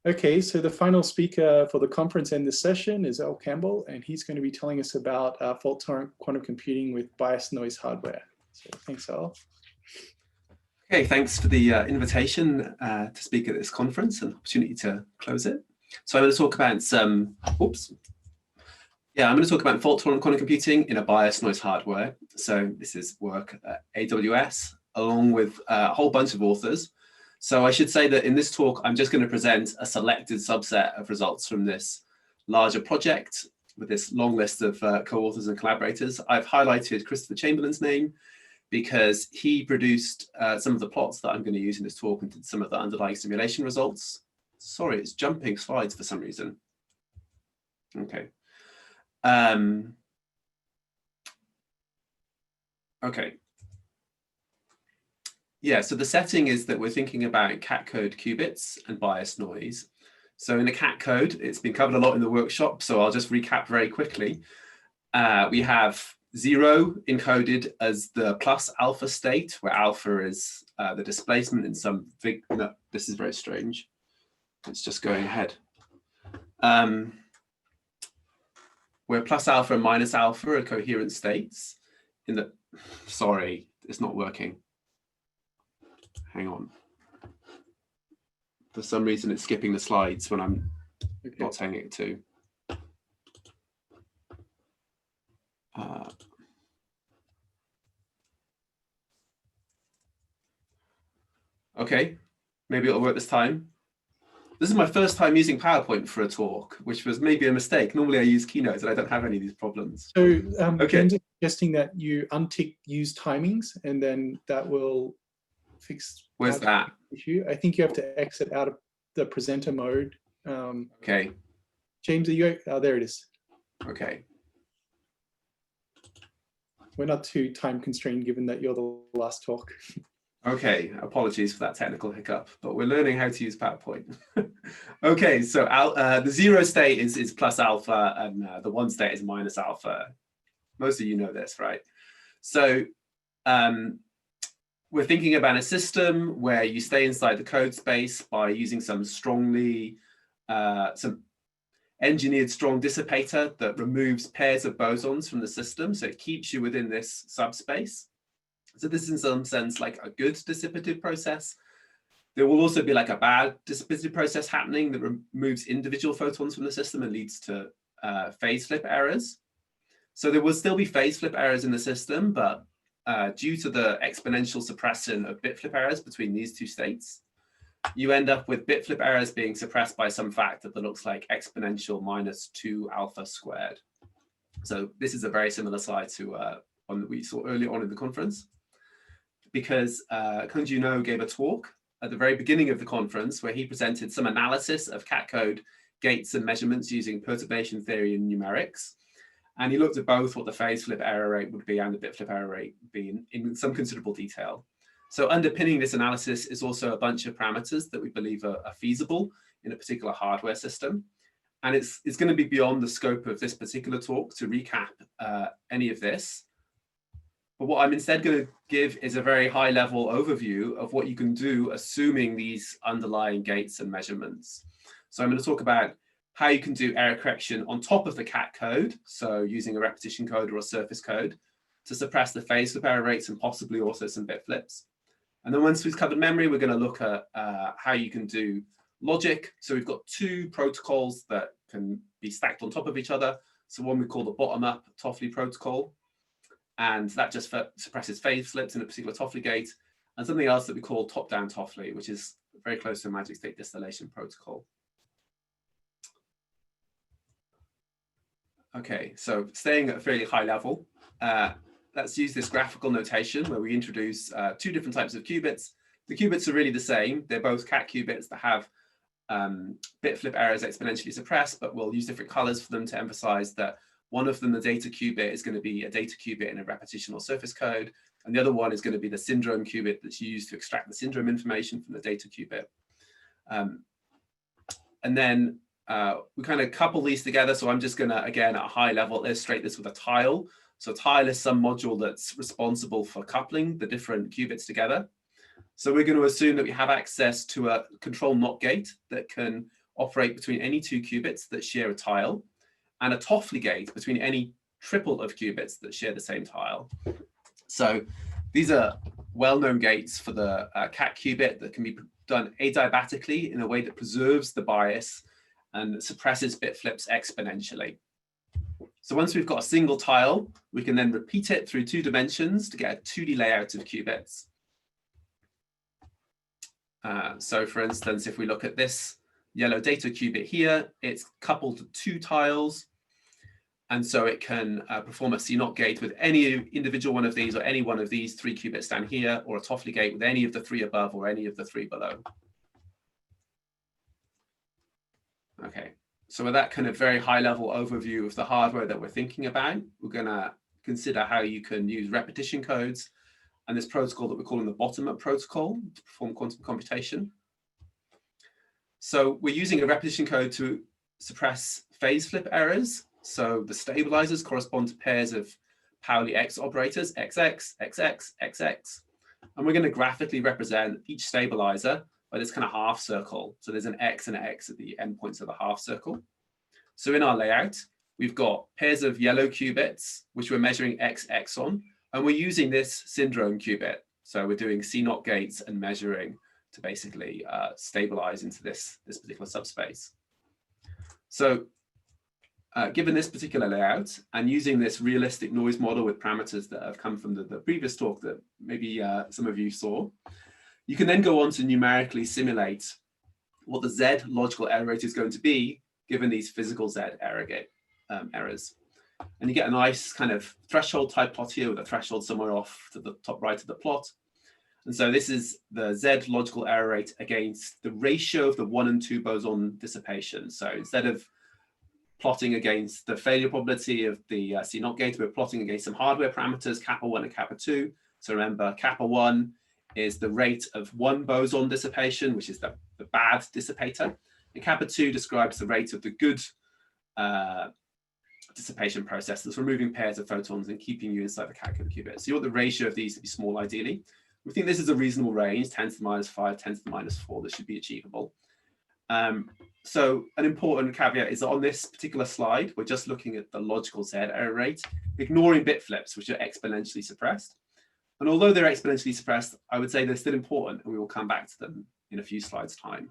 Okay, so the final speaker for the conference and this session is Earl Campbell, and he's going to be telling us about fault-tolerant quantum computing with biased noise hardware. So thanks, Earl. Okay, thanks for the invitation to speak at this conference and opportunity to close it. So I'm going to talk about some, I'm going to talk about fault-tolerant quantum computing in a biased noise hardware. So this is work at AWS, along with a whole bunch of authors. So I should say that in this talk, I'm just going to present a selected subset of results from this larger project with this long list of co-authors and collaborators. I've highlighted Christopher Chamberlain's name because he produced some of the plots that I'm going to use in this talk and did some of the underlying simulation results. Sorry, it's jumping slides for some reason. Okay. Okay. Yeah, so the setting is that we're thinking about cat code qubits and biased noise. So in a cat code, it's been covered a lot in the workshop, so I'll just recap very quickly. We have 0 encoded as the plus alpha state, where alpha is the displacement in some big, no, this is very strange. It's just going ahead. Where plus alpha and minus alpha are coherent states. In the, sorry, it's not working. Hang on. For some reason, it's skipping the slides when I'm not telling it to. Okay, maybe it'll work this time. This is my first time using PowerPoint for a talk, which was maybe a mistake. Normally I use Keynote and I don't have any of these problems. So James is suggesting that you untick use timings, and then that will fix. Where's that? Issue. I think you have to exit out of the presenter mode. Okay. James, are you? Oh, there it is. Okay. We're not too time constrained given that you're the last talk. Okay, apologies for that technical hiccup, but we're learning how to use PowerPoint. Okay, so the 0 state is plus alpha and the 1 state is minus alpha. Most of you know this, right? So we're thinking about a system where you stay inside the code space by using some strongly, some engineered strong dissipator that removes pairs of bosons from the system. So it keeps you within this subspace. So this is in some sense like a good dissipative process. There will also be like a bad dissipative process happening that removes individual photons from the system and leads to phase flip errors. So there will still be phase flip errors in the system, but due to the exponential suppression of bit flip errors between these two states, you end up with bit flip errors being suppressed by some factor that looks like exponential minus 2 alpha squared. So this is a very similar slide to one that we saw earlier on in the conference, because Kun Juno gave a talk at the very beginning of the conference where he presented some analysis of cat code gates and measurements using perturbation theory and numerics. And he looked at both what the phase flip error rate would be and the bit flip error rate would be in some considerable detail. So underpinning this analysis is also a bunch of parameters that we believe are feasible in a particular hardware system. And it's going to be beyond the scope of this particular talk to recap any of this. But what I'm instead going to give is a very high level overview of what you can do assuming these underlying gates and measurements. So I'm going to talk about how you can do error correction on top of the cat code, so using a repetition code or a surface code to suppress the phase flip error rates and possibly also some bit flips. And then once we've covered memory, we're going to look at how you can do logic. So we've got 2 protocols that can be stacked on top of each other. So one we call the bottom-up Toffoli protocol, and that just suppresses phase flips in a particular Toffoli gate, and something else that we call top-down Toffoli, which is very close to a magic state distillation protocol. Okay, so staying at a fairly high level, let's use this graphical notation where we introduce 2 different types of qubits. The qubits are really the same. They're both cat qubits that have bit flip errors exponentially suppressed, but we'll use different colors for them to emphasize that one of them, the data qubit, is going to be a data qubit in a repetition or surface code, and the other one is going to be the syndrome qubit that's used to extract the syndrome information from the data qubit. And then we kind of couple these together. So I'm just going to, again, at a high level, illustrate this with a tile. So tile is some module that's responsible for coupling the different qubits together. So we're going to assume that we have access to a control NOT gate that can operate between any two qubits that share a tile, and a Toffoli gate between any triple of qubits that share the same tile. So these are well-known gates for the cat qubit that can be done adiabatically in a way that preserves the bias and suppresses bit flips exponentially. So once we've got a single tile, we can then repeat it through 2 dimensions to get a 2D layout of qubits. So for instance, if we look at this yellow data qubit here, it's coupled to 2 tiles. And so it can perform a C0 gate with any individual one of these, or any one of these 3 qubits down here, or a Toffoli gate with any of the 3 above or any of the 3 below. Okay, so with that kind of very high level overview of the hardware that we're thinking about, we're going to consider how you can use repetition codes and this protocol that we're calling the bottom-up protocol to perform quantum computation. So we're using a repetition code to suppress phase flip errors. So the stabilizers correspond to pairs of Pauli X operators, XX, XX, XX. And we're going to graphically represent each stabilizer by this kind of half circle. So there's an X and an X at the endpoints of the half circle. So in our layout, we've got pairs of yellow qubits, which we're measuring XX on, and we're using this syndrome qubit. So we're doing C0 gates and measuring to basically stabilize into this particular subspace. So given this particular layout and using this realistic noise model with parameters that have come from the previous talk that maybe some of you saw, you can then go on to numerically simulate what the Z logical error rate is going to be given these physical Z errors. And you get a nice kind of threshold type plot here with a threshold somewhere off to the top right of the plot. And so this is the Z logical error rate against the ratio of the 1 and 2 boson dissipation. So instead of plotting against the failure probability of the C0 gate, we're plotting against some hardware parameters, kappa 1 and kappa 2. So remember, kappa 1 is the rate of 1 boson dissipation, which is the bad dissipator. And kappa 2 describes the rate of the good dissipation process that's removing pairs of photons and keeping you inside the calculus qubit. So you want the ratio of these to be small, ideally. We think this is a reasonable range, 10 to the minus 5, 10 to the minus 4. This should be achievable. So an important caveat is that on this particular slide, we're just looking at the logical Z error rate, ignoring bit flips, which are exponentially suppressed. And although they're exponentially suppressed, I would say they're still important, and we will come back to them in a few slides' time.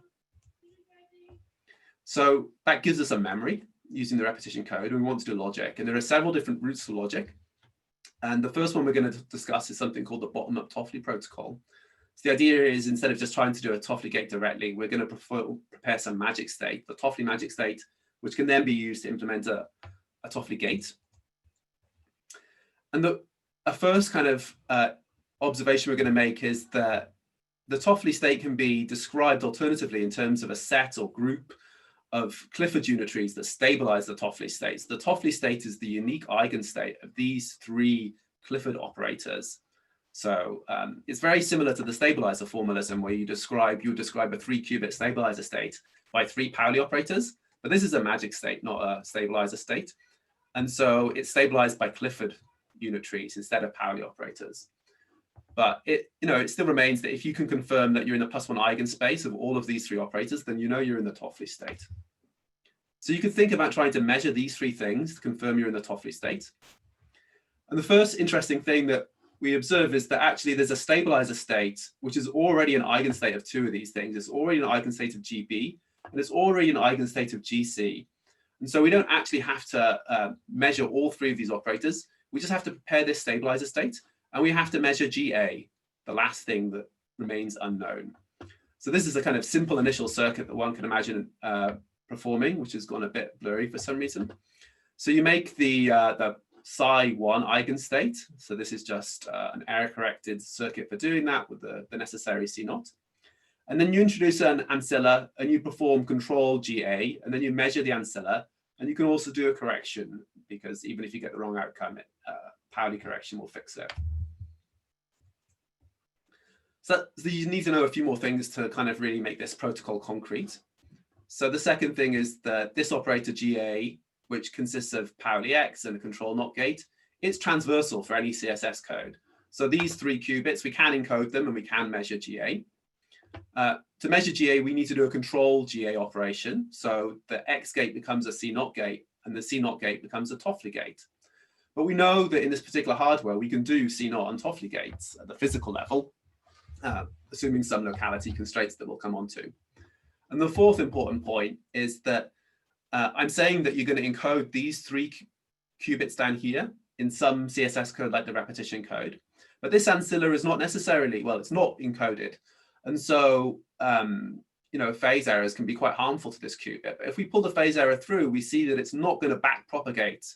So that gives us a memory using the repetition code, and we want to do logic. And there are several different routes to logic. And the first one we're going to discuss is something called the bottom-up Toffoli protocol. So the idea is, instead of just trying to do a Toffoli gate directly, we're going to prepare some magic state, the Toffoli magic state, which can then be used to implement a Toffoli gate. And a first kind of observation we're going to make is that the Toffoli state can be described alternatively in terms of a set or group of Clifford unitaries that stabilize the Toffoli states. The Toffoli state is the unique eigenstate of these 3 Clifford operators. So it's very similar to the stabilizer formalism, where you describe a 3-qubit stabilizer state by 3 Pauli operators, but this is a magic state, not a stabilizer state. And so it's stabilized by Clifford unitaries instead of Pauli operators. But it still remains that if you can confirm that you're in the +1 eigenspace of all of these 3 operators, then you know you're in the Toffoli state. So you can think about trying to measure these 3 things to confirm you're in the Toffoli state. And the first interesting thing that we observe is that actually there's a stabilizer state, which is already an eigenstate of 2 of these things. It's already an eigenstate of GB, and it's already an eigenstate of GC. And so we don't actually have to measure all 3 of these operators. We just have to prepare this stabilizer state, and we have to measure GA, the last thing that remains unknown. So this is a kind of simple initial circuit that one can imagine performing, which has gone a bit blurry for some reason. So you make the psi1 eigenstate. So this is just an error-corrected circuit for doing that with the necessary C0. And then you introduce an ancilla, and you perform control GA, and then you measure the ancilla, and you can also do a correction, because even if you get the wrong outcome, Pauli correction will fix it. So you need to know a few more things to kind of really make this protocol concrete. So the second thing is that this operator GA, which consists of Pauli X and a control NOT gate, it's transversal for any CSS code. So these 3 qubits, we can encode them and we can measure GA. To measure GA, we need to do a control GA operation. So the X gate becomes a C0 gate, and the C0 gate becomes a Toffoli gate. But we know that in this particular hardware, we can do C0 and Toffoli gates at the physical level, assuming some locality constraints that we'll come on to. And the fourth important point is that I'm saying that you're going to encode these 3 qubits down here in some CSS code like the repetition code. But this ancilla is not necessarily, well, it's not encoded. And so, you know, phase errors can be quite harmful to this qubit. But if we pull the phase error through, we see that it's not going to back propagate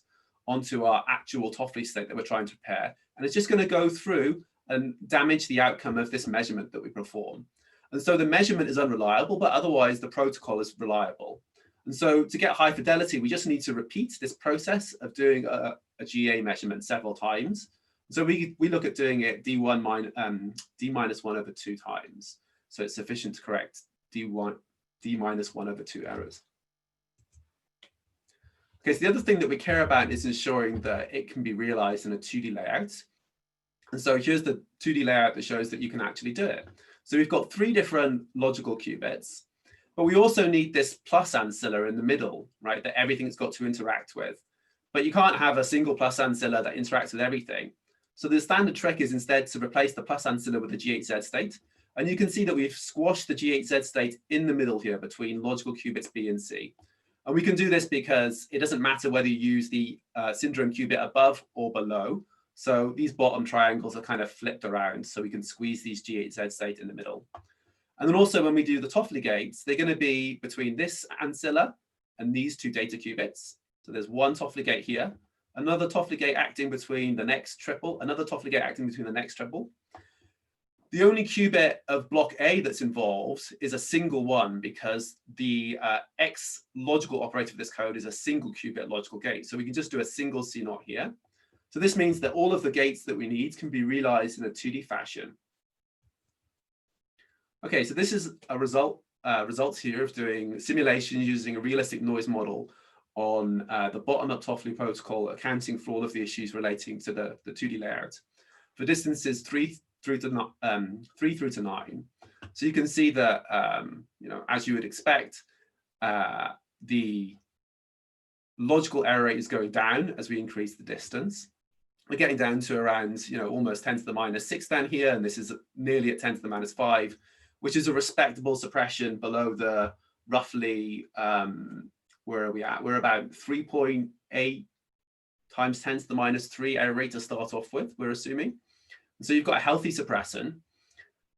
onto our actual Toffoli state that we're trying to prepare. And it's just going to go through and damage the outcome of this measurement that we perform. And so the measurement is unreliable, but otherwise the protocol is reliable. And so to get high fidelity, we just need to repeat this process of doing a GA measurement several times. So we look at doing it d minus 1 over 2 times. So it's sufficient to correct d minus 1 over 2 errors. Okay, so the other thing that we care about is ensuring that it can be realized in a 2D layout. And so here's the 2D layout that shows that you can actually do it. So we've got 3 different logical qubits, but we also need this plus ancilla in the middle, right, that everything's got to interact with. But you can't have a single plus ancilla that interacts with everything. So the standard trick is instead to replace the plus ancilla with the G8Z state. And you can see that we've squashed the G8Z state in the middle here between logical qubits B and C. And we can do this because it doesn't matter whether you use the syndrome qubit above or below. So these bottom triangles are kind of flipped around, so we can squeeze these G8Z state in the middle. And then also when we do the Toffoli gates, they're going to be between this ancilla and these 2 data qubits. So there's one Toffoli gate here, another Toffoli gate acting between the next triple, another Toffoli gate acting between the next triple. The only qubit of block A that's involved is a single one because the X logical operator of this code is a single qubit logical gate. So we can just do a single C0 here. So this means that all of the gates that we need can be realized in a 2D fashion. Okay, so this is a results here of doing simulations using a realistic noise model on the bottom-up Toffoli protocol, accounting for all of the issues relating to the 2D layout for distances 3 through to 9. So you can see that, you know, as you would expect, the logical error rate is going down as we increase the distance. We're getting down to around, you know, almost 10 to the minus 6 down here, and this is nearly at 10 to the minus 5, which is a respectable suppression below the roughly, where are we at? We're about 3.8 times 10 to the minus 3 error rate to start off with, we're assuming. And so you've got a healthy suppressant.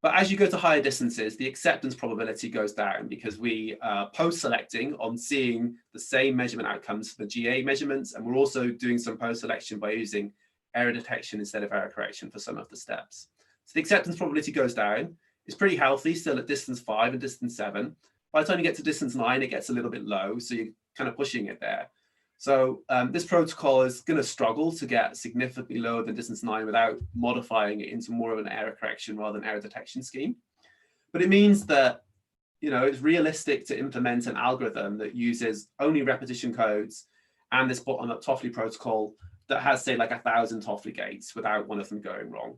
But as you go to higher distances, the acceptance probability goes down because we are post-selecting on seeing the same measurement outcomes for the GA measurements. And we're also doing some post-selection by using error detection instead of error correction for some of the steps. So the acceptance probability goes down. It's pretty healthy still at distance 5 and distance 7. By the time you get to distance 9, it gets a little bit low. So you're kind of pushing it there. So this protocol is going to struggle to get significantly lower than distance 9 without modifying it into more of an error correction rather than error detection scheme. But it means that, you know, it's realistic to implement an algorithm that uses only repetition codes and this bottom-up Toffoli protocol that has, say, like 1,000 Toffoli gates without one of them going wrong.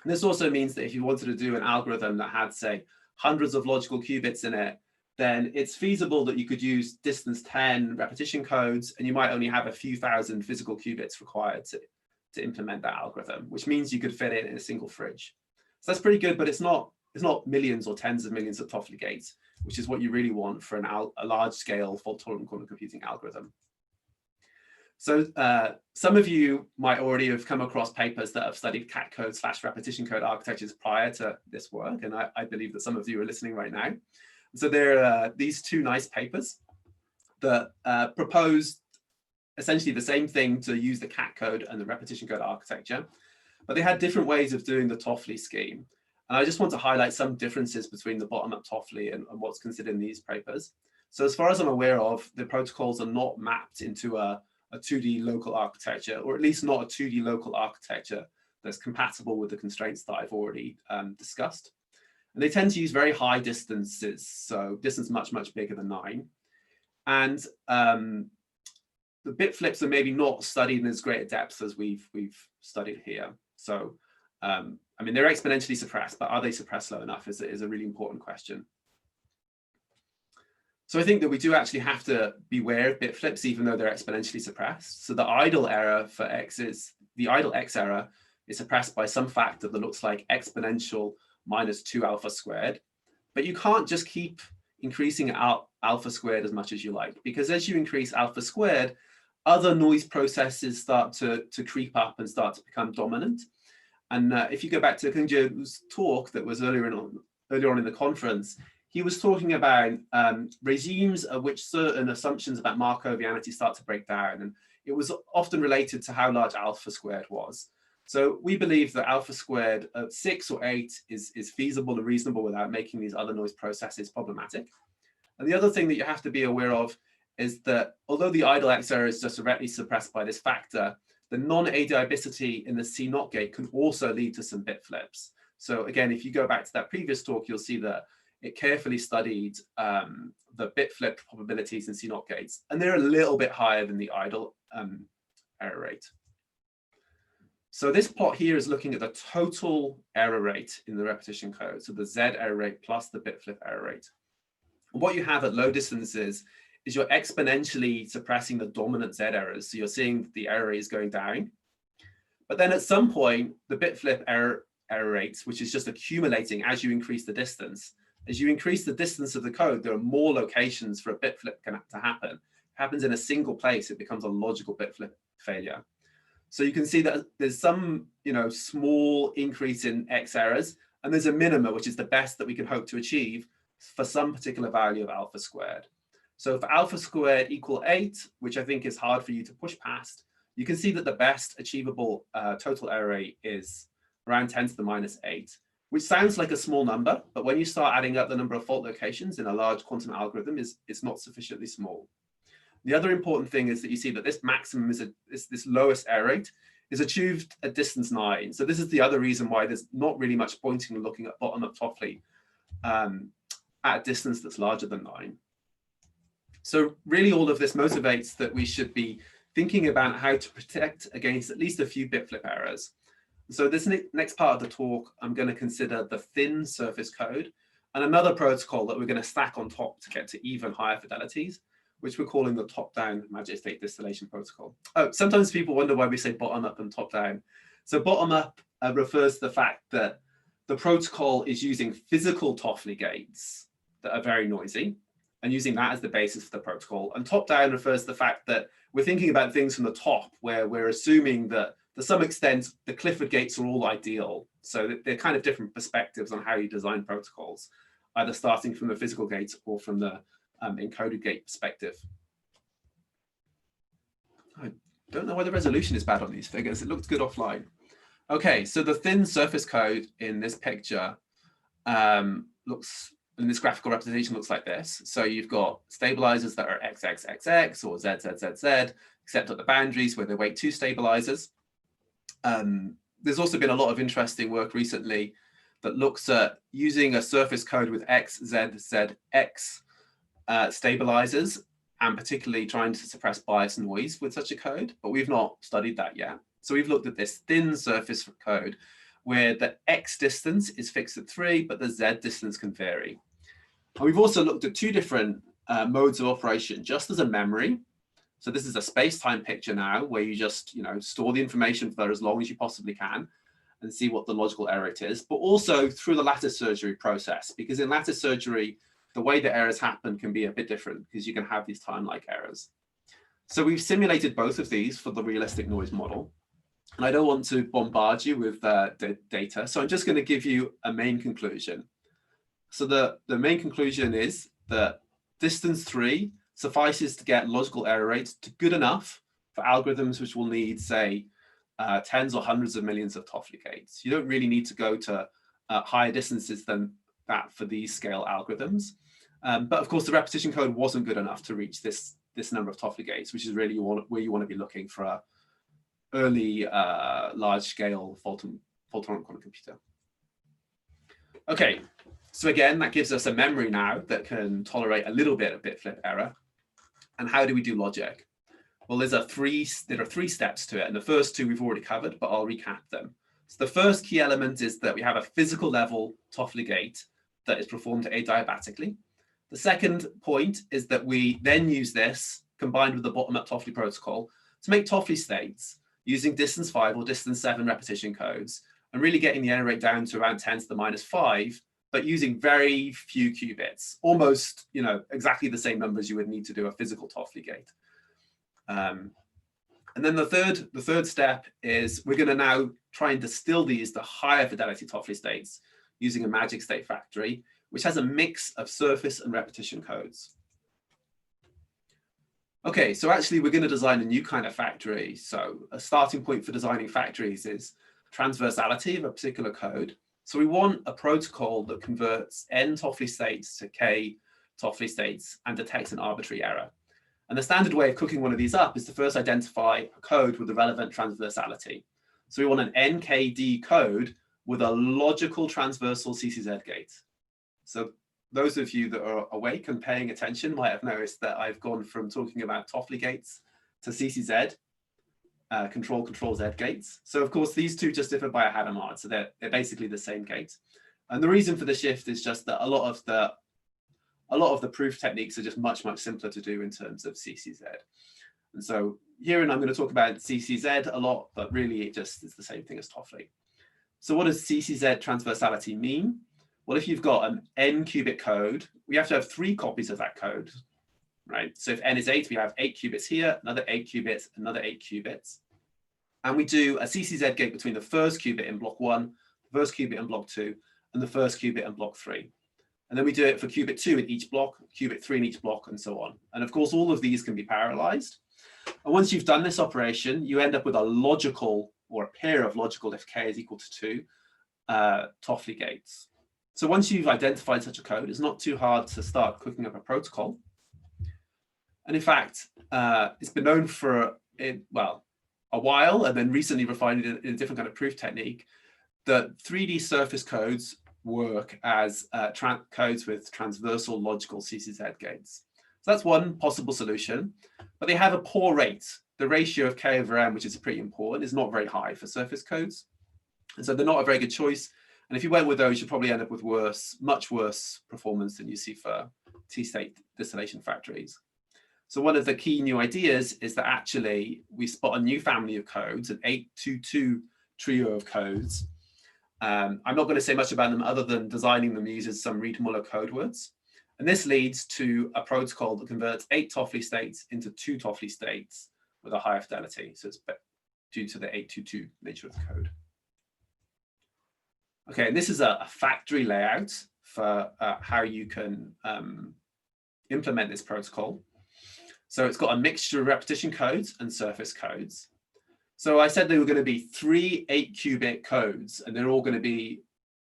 And this also means that if you wanted to do an algorithm that had, say, hundreds of logical qubits in it, then it's feasible that you could use distance 10 repetition codes, and you might only have a few thousand physical qubits required to implement that algorithm, which means you could fit it in a single fridge. So that's pretty good, but it's not millions or tens of millions of Toffoli gates, which is what you really want for a large-scale fault-tolerant quantum computing algorithm. So some of you might already have come across papers that have studied cat code / repetition code architectures prior to this work, and I believe that some of you are listening right now. So there are these 2 nice papers that proposed essentially the same thing to use the cat code and the repetition code architecture, but they had different ways of doing the Toffoli scheme. And I just want to highlight some differences between the bottom-up Toffoli and what's considered in these papers. So as far as I'm aware of, the protocols are not mapped into a 2D local architecture, or at least not a 2D local architecture that's compatible with the constraints that I've already discussed. And they tend to use very high distances, so distance much, much bigger than 9. And the bit flips are maybe not studied in as great a depth as we've studied here. So I mean, they're exponentially suppressed, but are they suppressed low enough is a really important question. So I think that we do actually have to beware of bit flips, even though they're exponentially suppressed. So the idle error for x is, the idle x error is suppressed by some factor that looks like exponential minus 2 alpha squared. But you can't just keep increasing out alpha squared as much as you like, because as you increase alpha squared, other noise processes start to creep up and start to become dominant. And if you go back to Kungji's talk that was earlier on in the conference, he was talking about regimes of which certain assumptions about Markovianity start to break down. And it was often related to how large alpha squared was. So we believe that alpha squared of 6 or 8 is feasible and reasonable without making these other noise processes problematic. And the other thing that you have to be aware of is that although the idle X error is just directly suppressed by this factor, the non-adiabicity in the C0 gate can also lead to some bit flips. So again, if you go back to that previous talk, you'll see that it carefully studied the bit flip probabilities in C0 gates, and they're a little bit higher than the idle error rate. So this plot here is looking at the total error rate in the repetition code. So the Z error rate plus the bit flip error rate. And what you have at low distances is you're exponentially suppressing the dominant Z errors. So you're seeing the error rate is going down. But then at some point, the bit flip error rate, which is just accumulating as you increase the distance, as you increase the distance of the code, there are more locations for a bit flip to happen. It happens in a single place, it becomes a logical bit flip failure. So you can see that there's some, small increase in X errors, and there's a minima, which is the best that we can hope to achieve for some particular value of alpha squared. So for alpha squared equal 8, which I think is hard for you to push past, you can see that the best achievable total error rate is around 10 to the minus 8, which sounds like a small number, but when you start adding up the number of fault locations in a large quantum algorithm, it's not sufficiently small. The other important thing is that you see that this maximum is this lowest error rate is achieved at distance 9. So this is the other reason why there's not really much pointing in looking at bottom-up Toffoli at a distance that's larger than 9. So really all of this motivates that we should be thinking about how to protect against at least a few bit flip errors. So this next part of the talk, I'm going to consider the thin surface code and another protocol that we're going to stack on top to get to even higher fidelities, which we're calling the top-down magic state distillation protocol. Oh, sometimes people wonder why we say bottom-up and top-down. So bottom-up refers to the fact that the protocol is using physical Toffoli gates that are very noisy and using that as the basis for the protocol. And top-down refers to the fact that we're thinking about things from the top, where we're assuming that to some extent, the Clifford gates are all ideal. So they're kind of different perspectives on how you design protocols, either starting from the physical gates or from the encoded gate perspective. I don't know why the resolution is bad on these figures. It looks good offline. Okay, so the thin surface code in this picture in this graphical representation looks like this. So you've got stabilizers that are XXXX or ZZZZ, except at the boundaries where they weight 2 stabilizers. There's also been a lot of interesting work recently that looks at using a surface code with XZZX stabilizers, and particularly trying to suppress bias noise with such a code, but we've not studied that yet. So we've looked at this thin surface code where the X distance is fixed at 3, but the Z distance can vary. And we've also looked at 2 different modes of operation, just as a memory. So this is a space-time picture now, where you just store the information for as long as you possibly can and see what the logical error rate is, but also through the lattice surgery process, because in lattice surgery, the way the errors happen can be a bit different because you can have these time-like errors. So we've simulated both of these for the realistic noise model. And I don't want to bombard you with data, so I'm just going to give you a main conclusion. So the main conclusion is that distance 3 suffices to get logical error rates to good enough for algorithms which will need, say, tens or hundreds of millions of Toffoli gates. You don't really need to go to higher distances than that for these scale algorithms. But of course, the repetition code wasn't good enough to reach this number of Toffoli gates, which is really where you want to be looking for a early large-scale fault-tolerant quantum computer. Okay, so again, that gives us a memory now that can tolerate a little bit of bit flip error. And how do we do logic? Well, there are 3 steps to it, and the first 2 we've already covered, but I'll recap them. So the first key element is that we have a physical level Toffoli gate that is performed adiabatically. The second point is that we then use this combined with the bottom-up Toffoli protocol to make Toffoli states using distance 5 or distance 7 repetition codes and really getting the error rate down to around 10 to the minus 5, but using very few qubits, almost exactly the same numbers you would need to do a physical Toffoli gate. And then the third step is we're going to now try and distill these to higher fidelity Toffoli states using a magic state factory, which has a mix of surface and repetition codes. Okay, so actually we're going to design a new kind of factory. So a starting point for designing factories is transversality of a particular code. So we want a protocol that converts n Toffoli states to k Toffoli states and detects an arbitrary error. And the standard way of cooking one of these up is to first identify a code with the relevant transversality. So we want an NKD code with a logical transversal CCZ gate. So those of you that are awake and paying attention might have noticed that I've gone from talking about Toffoli gates to CCZ, control Z gates. So of course, these two just differ by a Hadamard. So they're basically the same gate. And the reason for the shift is just that a lot of the proof techniques are just much simpler to do in terms of CCZ. And so here, and I'm going to talk about CCZ a lot, but really it just is the same thing as Toffoli. So what does CCZ transversality mean? Well, if you've got an n qubit code, we have to have 3 copies of that code, right? So if n is 8, we have 8 qubits here, another 8 qubits, another 8 qubits. And we do a CCZ gate between the first qubit in block 1, the first qubit in block 2, and the first qubit in block 3. And then we do it for qubit 2 in each block, qubit 3 in each block, and so on. And of course, all of these can be parallelized. And once you've done this operation, you end up with a logical, or a pair of logical, if k is equal to 2, Toffoli gates. So once you've identified such a code, it's not too hard to start cooking up a protocol. And in fact, it's been known for, a while, and then recently refined in a different kind of proof technique, that 3D surface codes work as codes with transversal logical CCZ gates. So that's one possible solution, but they have a poor rate. The ratio of k over m, which is pretty important, is not very high for surface codes. And so they're not a very good choice. And if you went with those, you'd probably end up with much worse performance than you see for T-state distillation factories. So one of the key new ideas is that actually we spot a new family of codes, an 822 trio of codes. I'm not going to say much about them other than designing them uses some Reed-Muller code words. And this leads to a protocol that converts 8 Toffoli states into 2 Toffoli states with a higher fidelity. So it's due to the 822 nature of the code. Okay, and this is a factory layout for how you can implement this protocol. So it's got a mixture of repetition codes and surface codes. So I said they were going to be 3 8-qubit codes, and they're all going to be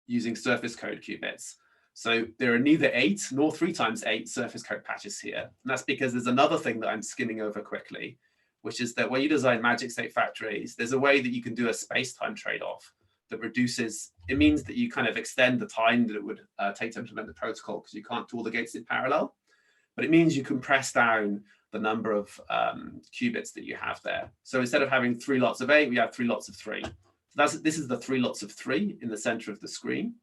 using surface code qubits. So there are neither 8 nor 3 times 8 surface code patches here. And that's because there's another thing that I'm skimming over quickly, which is that when you design magic state factories, there's a way that you can do a space-time trade-off that reduces, it means that you kind of extend the time that it would take to implement the protocol because you can't do all the gates in parallel. But it means you compress down the number of qubits that you have there. So instead of having 3 lots of 8, we have 3 lots of 3. So this is the 3 lots of 3 in the center of the screen.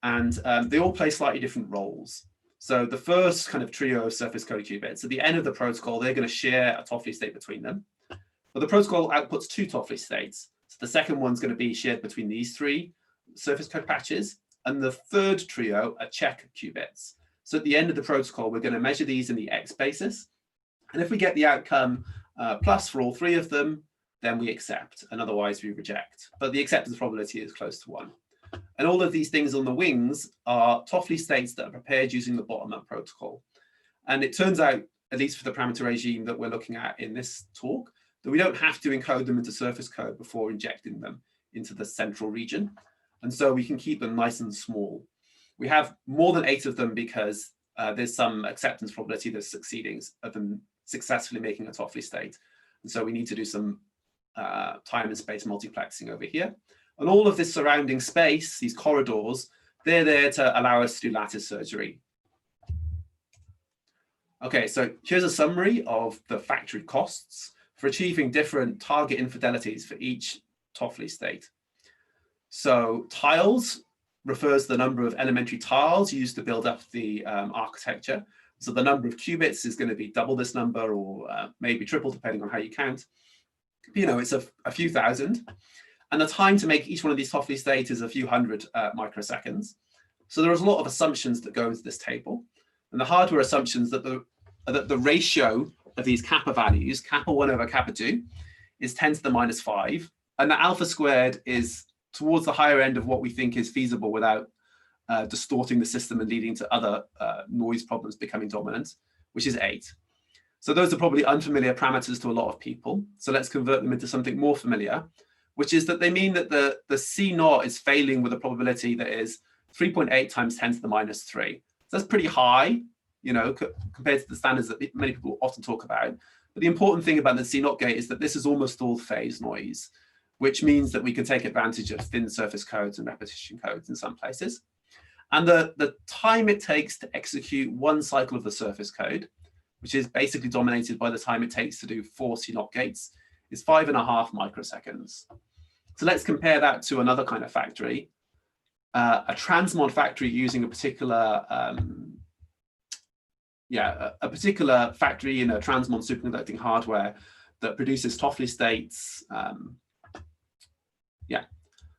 And they all play slightly different roles. So the first kind of trio of surface code qubits, at the end of the protocol, they're going to share a Toffoli state between them. But the protocol outputs 2 Toffoli states. So the second one's going to be shared between these 3 surface code patches. And the third trio are check qubits. So at the end of the protocol, we're going to measure these in the X basis. And if we get the outcome plus for all 3 of them, then we accept, and otherwise we reject. But the acceptance probability is close to 1. And all of these things on the wings are Toffoli states that are prepared using the bottom-up protocol. And it turns out, at least for the parameter regime that we're looking at in this talk, that we don't have to encode them into surface code before injecting them into the central region. And so we can keep them nice and small. We have more than 8 of them because there's some acceptance probability that's succeeding of them successfully making a Toffoli state. And so we need to do some time and space multiplexing over here. And all of this surrounding space, these corridors, they're there to allow us to do lattice surgery. Okay, so here's a summary of the factory costs for achieving different target infidelities for each Toffoli state. So tiles refers to the number of elementary tiles used to build up the architecture. So the number of qubits is going to be double this number, or maybe triple, depending on how you count. You know, it's a few thousand. And the time to make each one of these Toffoli states is a few hundred microseconds. So there's a lot of assumptions that go into this table. And the hardware assumptions that the ratio of these kappa values, kappa 1 over kappa 2, is 10 to the minus 5. And the alpha squared is towards the higher end of what we think is feasible without distorting the system and leading to other noise problems becoming dominant, which is 8. So those are probably unfamiliar parameters to a lot of people. So let's convert them into something more familiar, which is that they mean that the C naught is failing with a probability that is 3.8 times 10 to the minus 3. So that's pretty high, you know, compared to the standards that many people often talk about. But the important thing about the C naught gate is that this is almost all phase noise, which means that we can take advantage of thin surface codes and repetition codes in some places. And the time it takes to execute one cycle of the surface code, which is basically dominated by the time it takes to do 4 C naught gates, is 5.5 microseconds. So let's compare that to another kind of factory, a transmon factory using a particular particular factory in a transmon superconducting hardware that produces Toffoli states.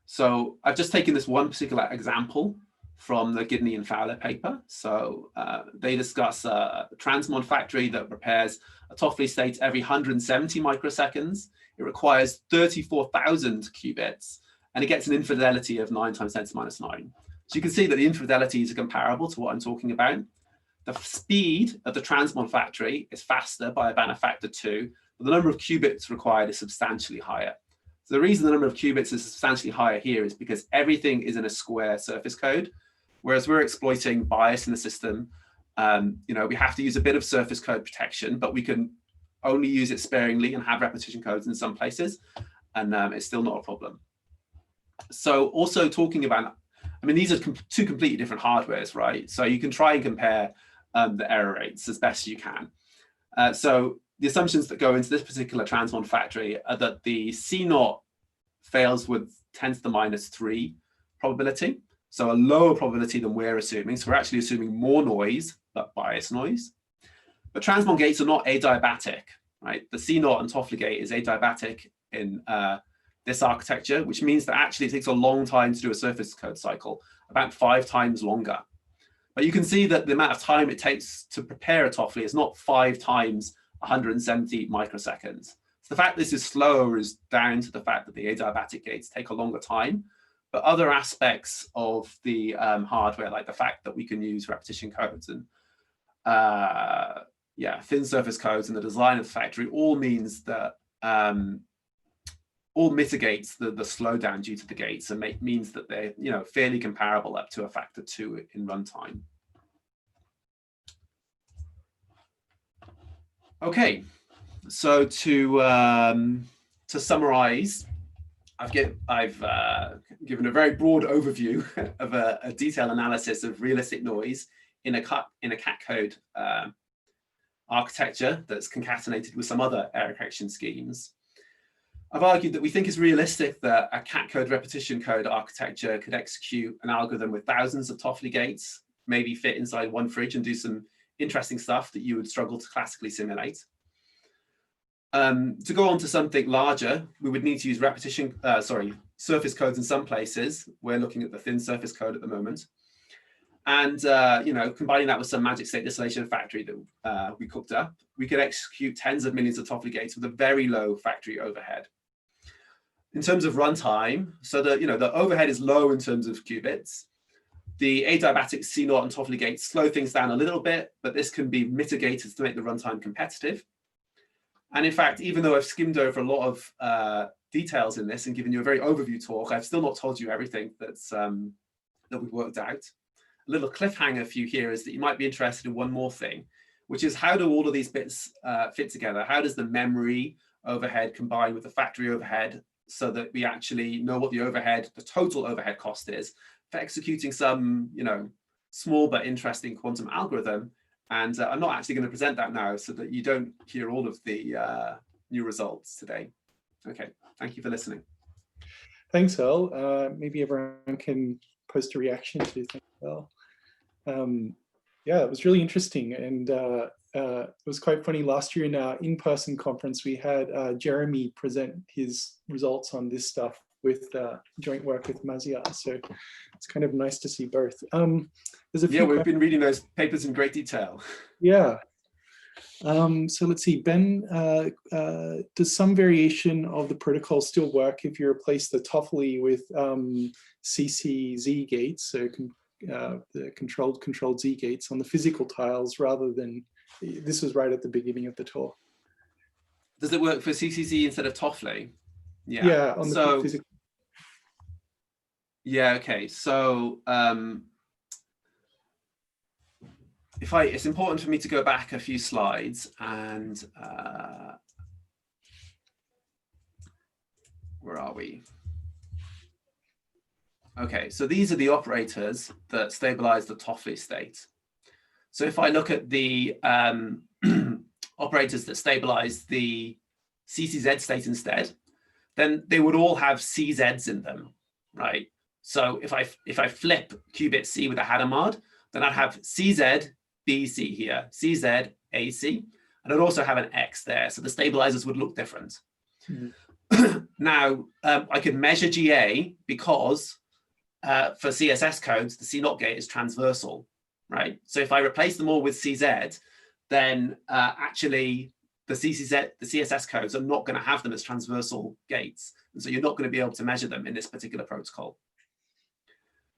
So I've just taken this one particular example from the Gidney and Fowler paper. So they discuss a transmon factory that prepares a Toffoli state every 170 microseconds. It requires 34,000 qubits, and it gets an infidelity of 9 times 10 to the minus 9. So you can see that the infidelities are comparable to what I'm talking about. The speed of the transmon factory is faster by about a factor 2, but the number of qubits required is substantially higher. So the reason the number of qubits is substantially higher here is because everything is in a square surface code, whereas we're exploiting bias in the system. You know, we have to use a bit of surface code protection, but we can only use it sparingly and have repetition codes in some places, and it's still not a problem. So also talking about, I mean, these are two completely different hardwares, right? So you can try and compare the error rates as best you can. So the assumptions that go into this particular transmon factory are that the C naught fails with 10 to the minus 3 probability. So a lower probability than we're assuming. So we're actually assuming more noise, but bias noise. But transmon gates are not adiabatic, right? The C naught and Toffoli gate is adiabatic in this architecture, which means that actually it takes a long time to do a surface code cycle, about 5 times longer. But you can see that the amount of time it takes to prepare a Toffoli is not 5 times 170 microseconds. So the fact this is slower is down to the fact that the adiabatic gates take a longer time. But other aspects of the hardware, like the fact that we can use repetition codes and thin surface codes and the design of the factory, all means that all mitigates the slowdown due to the gates and means that they're, you know, fairly comparable up to a factor 2 in runtime. Okay, so to summarize, I've given a very broad overview of a detailed analysis of realistic noise in a cat code architecture that's concatenated with some other error correction schemes. I've argued that we think it's realistic that a cat code repetition code architecture could execute an algorithm with thousands of Toffoli gates, maybe fit inside one fridge and do some interesting stuff that you would struggle to classically simulate. To go on to something larger, we would need to use surface codes in some places. We're looking at the thin surface code at the moment. And you know, combining that with some magic state distillation factory that we cooked up, we could execute tens of millions of Toffoli gates with a very low factory overhead. In terms of runtime, so the overhead is low in terms of qubits. The adiabatic C naught and Toffoli gates slow things down a little bit, but this can be mitigated to make the runtime competitive. And in fact, even though I've skimmed over a lot of details in this and given you a very overview talk, I've still not told you everything that's that we've worked out. A little cliffhanger for you here is that you might be interested in one more thing, which is how do all of these bits fit together? How does the memory overhead combine with the factory overhead so that we actually know what the total overhead cost is for executing some, you know, small but interesting quantum algorithm? And I'm not actually going to present that now so that you don't hear all of the new results today. Okay, thank you for listening. Thanks, Earl. Maybe everyone can post a reaction to thanks, Earl. Yeah, it was really interesting, and it was quite funny. Last year in our in-person conference, we had Jeremy present his results on this stuff with joint work with Mazia. So it's kind of nice to see both. There's a few we've been reading those papers in great detail. Yeah. So let's see, Ben, does some variation of the protocol still work if you replace the Toffoli with CCZ gates, so the controlled Z gates on the physical tiles rather than, this was right at the beginning of the talk. Does it work for CCZ instead of Toffoli? Yeah, on the physical. Yeah, okay, so it's important for me to go back a few slides and where are we? Okay, so these are the operators that stabilize the Toffoli state. So if I look at the operators that stabilize the CCZ state instead, then they would all have CZs in them, right? So if I flip qubit C with a Hadamard, then I'd have CZ BC here, CZ AC, and I'd also have an X there. So the stabilizers would look different. Mm-hmm. Now, I could measure GA because for CSS codes, the C0 gate is transversal, right? So if I replace them all with CZ, then actually the CSS codes are not going to have them as transversal gates. And so you're not going to be able to measure them in this particular protocol.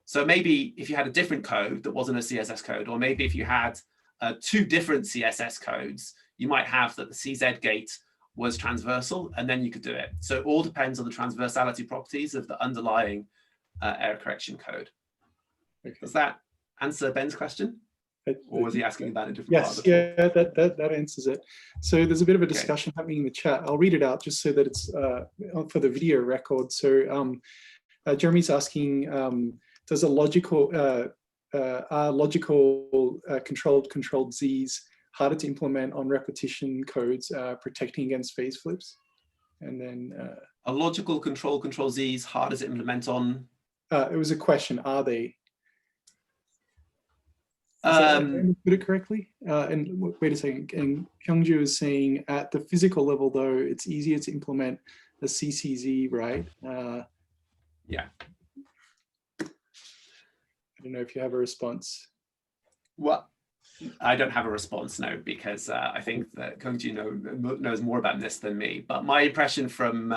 So maybe if you had a different code that wasn't a CSS code, or maybe if you had two different CSS codes, you might have that the CZ gate was transversal, and then you could do it. So it all depends on the transversality properties of the underlying error correction code. Okay. Does that answer Ben's question? Or was he asking about a different part of the talk? Yeah, that answers it. So there's a bit of a discussion happening in the chat. I'll read it out just so that it's for the video record. So Jeremy's asking, does a logical controlled Z's harder to implement on repetition codes protecting against phase flips? And then a logical control Z's harder to implement on? It was a question, are they? Did I put it correctly? And wait a second, and Kyungju is saying at the physical level though, it's easier to implement a CCZ, right? Yeah. I don't know if you have a response. Well, I don't have a response, no, because I think that Kyungju knows more about this than me. But my impression from,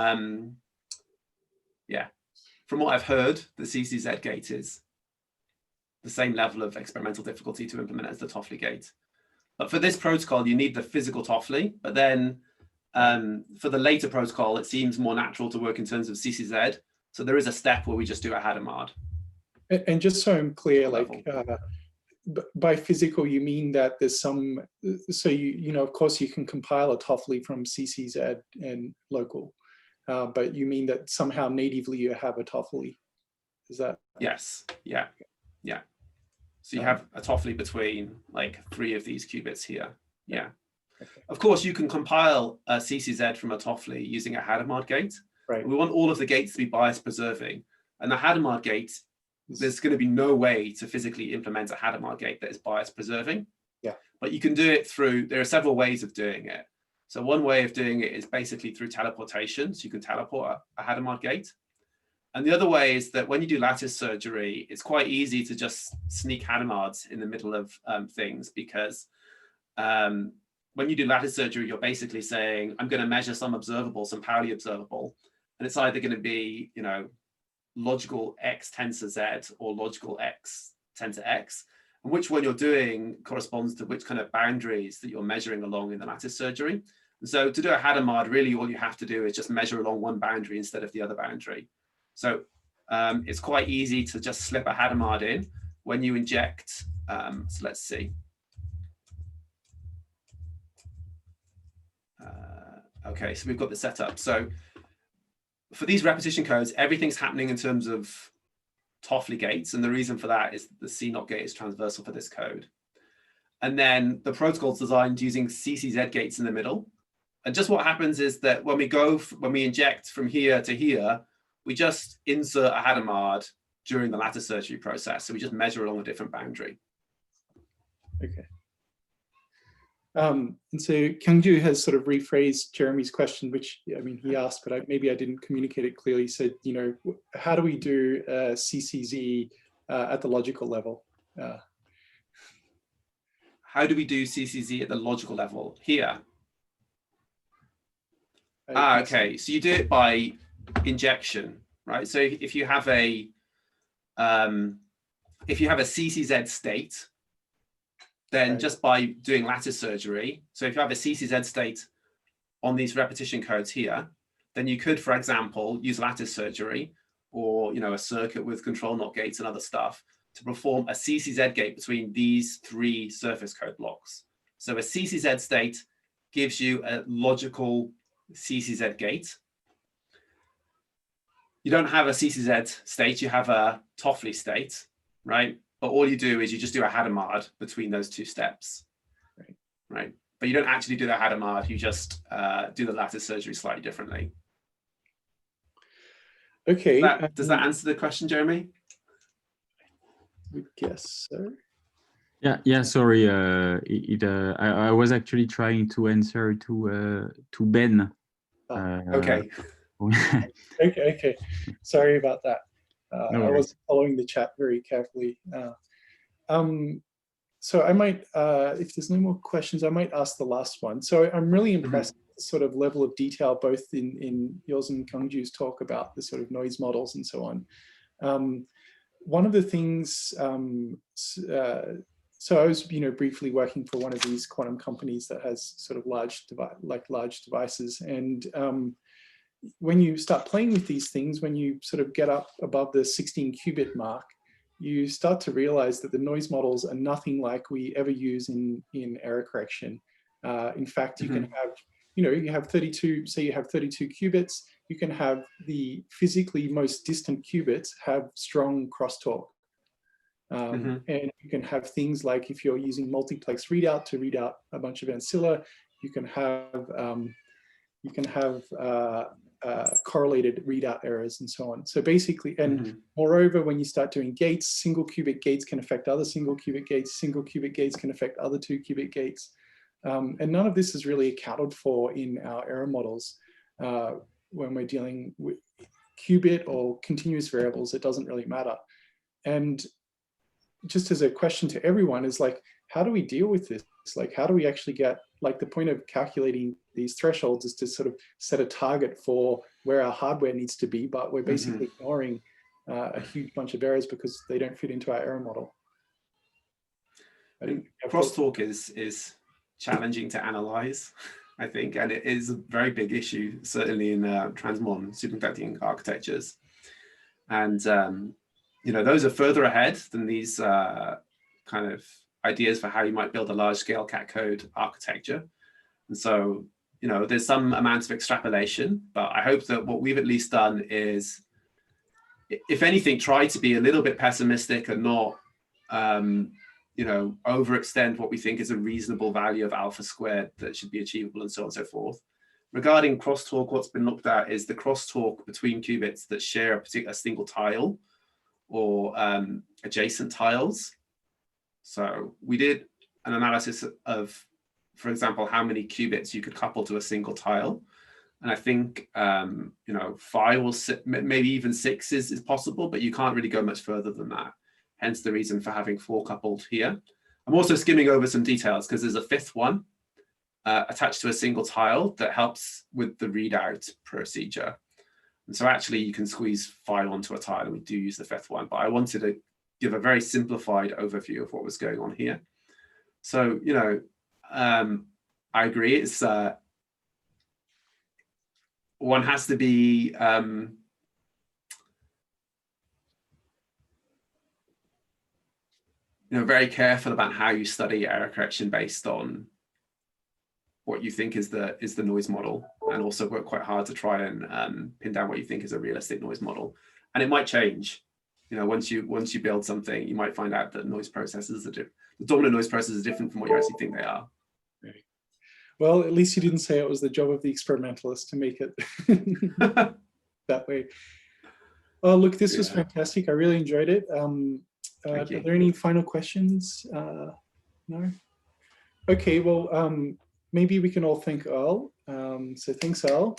from what I've heard, the CCZ gate is the same level of experimental difficulty to implement as the Toffoli gate. But for this protocol, you need the physical Toffoli. But then for the later protocol, it seems more natural to work in terms of CCZ. So there is a step where we just do a Hadamard. And just so I'm clear, like by physical, you mean that there's some, so you know, of course you can compile a Toffoli from CCZ and local, but you mean that somehow natively you have a Toffoli. Is that? Yes, yeah. So you have a Toffoli between like 3 of these qubits here. Yeah. Okay. Of course, you can compile a CCZ from a Toffoli using a Hadamard gate. Right. We want all of the gates to be bias preserving. And the Hadamard gate, there's going to be no way to physically implement a Hadamard gate that is bias preserving. Yeah. But you can do it through, there are several ways of doing it. So one way of doing it is basically through teleportation. So you can teleport a Hadamard gate. And the other way is that when you do lattice surgery, it's quite easy to just sneak Hadamards in the middle of things, because when you do lattice surgery, you're basically saying, I'm going to measure some observable, some Pauli observable, and it's either going to be, you know, logical X tensor Z or logical X tensor X, and which one you're doing corresponds to which kind of boundaries that you're measuring along in the lattice surgery. And so to do a Hadamard, really all you have to do is just measure along one boundary instead of the other boundary. So it's quite easy to just slip a Hadamard in when you inject, so let's see. Okay, so we've got the setup. So for these repetition codes, everything's happening in terms of Toffoli gates. And the reason for that is the C0 gate is transversal for this code. And then the protocol's designed using CCZ gates in the middle. And just what happens is that when we inject from here to here, We just insert a Hadamard during the lattice surgery process. So we just measure along a different boundary. Okay. And so Kyungju has sort of rephrased Jeremy's question, which, I mean, he asked, but maybe I didn't communicate it clearly. He said, you know, how do we do CCZ at the logical level? How do we do CCZ at the logical level? Here. Okay, so you do it by injection, right? So if you have a CCZ state, then just by doing lattice surgery, so if you have a CCZ state on these repetition codes here, then you could, for example, use lattice surgery or, you know, a circuit with control NOT gates and other stuff to perform a CCZ gate between these three surface code blocks. So a CCZ state gives you a logical CCZ gate. You don't have a CCZ state, you have a Toffoli state, right? But all you do is you just do a Hadamard between those two steps, right? But you don't actually do the Hadamard, you just do the lattice surgery slightly differently. Okay. Does that answer the question, Jeremy? I guess so. Yeah. Sorry, I was actually trying to answer to Ben. Okay. Okay. Sorry about that. No I was following the chat very carefully. So I might, if there's no more questions, I might ask the last one. So I'm really impressed with the sort of level of detail, both in yours and Kyungju's talk about the sort of noise models and so on. One of the things, so I was, you know, briefly working for one of these quantum companies that has sort of large devices, and when you start playing with these things, when you sort of get up above the 16 qubit mark, you start to realize that the noise models are nothing like we ever use in error correction. In fact, you can have, you know, you have 32, say you have 32 qubits, you can have the physically most distant qubits have strong crosstalk. And you can have things like, if you're using multiplex readout to read out a bunch of ancilla, you can have correlated readout errors and so on. So basically, and moreover, when you start doing gates, single qubit gates can affect other single qubit gates, single qubit gates can affect other 2 qubit gates. And none of this is really accounted for in our error models. When we're dealing with qubit or continuous variables, it doesn't really matter. And just as a question to everyone is like, how do we deal with this? Like, how do we actually get, like, the point of calculating these thresholds is to sort of set a target for where our hardware needs to be, but we're basically ignoring a huge bunch of errors because they don't fit into our error model. Crosstalk is challenging to analyze, I think, and it is a very big issue, certainly in transmon superconducting architectures. And you know, those are further ahead than these kind of ideas for how you might build a large-scale cat code architecture. And so, you know, there's some amount of extrapolation, but I hope that what we've at least done is, if anything, try to be a little bit pessimistic and not, you know, overextend what we think is a reasonable value of alpha squared that should be achievable and so on and so forth. Regarding crosstalk, what's been looked at is the crosstalk between qubits that share a particular single tile or adjacent tiles. So we did an analysis of, for example, how many qubits you could couple to a single tile. And I think, you know, 5 or 6, maybe even 6 is possible, but you can't really go much further than that. Hence the reason for having 4 coupled here. I'm also skimming over some details because there's a 5th one attached to a single tile that helps with the readout procedure. And so actually you can squeeze 5 onto a tile, and we do use the 5th one, but I wanted to give a very simplified overview of what was going on here. So, you know, I agree. It's one has to be you know, very careful about how you study error correction based on what you think is the noise model, and also work quite hard to try and pin down what you think is a realistic noise model. And it might change. You know, once you build something, you might find out that noise processes are different. The dominant noise processes are different from what you actually think they are. Right. Well, at least you didn't say it was the job of the experimentalist to make it that way. Oh, look, this was Yeah. fantastic. I really enjoyed it. Are Thank you. there any final questions? No? Okay, well, maybe we can all thank Earl. So thanks, Earl.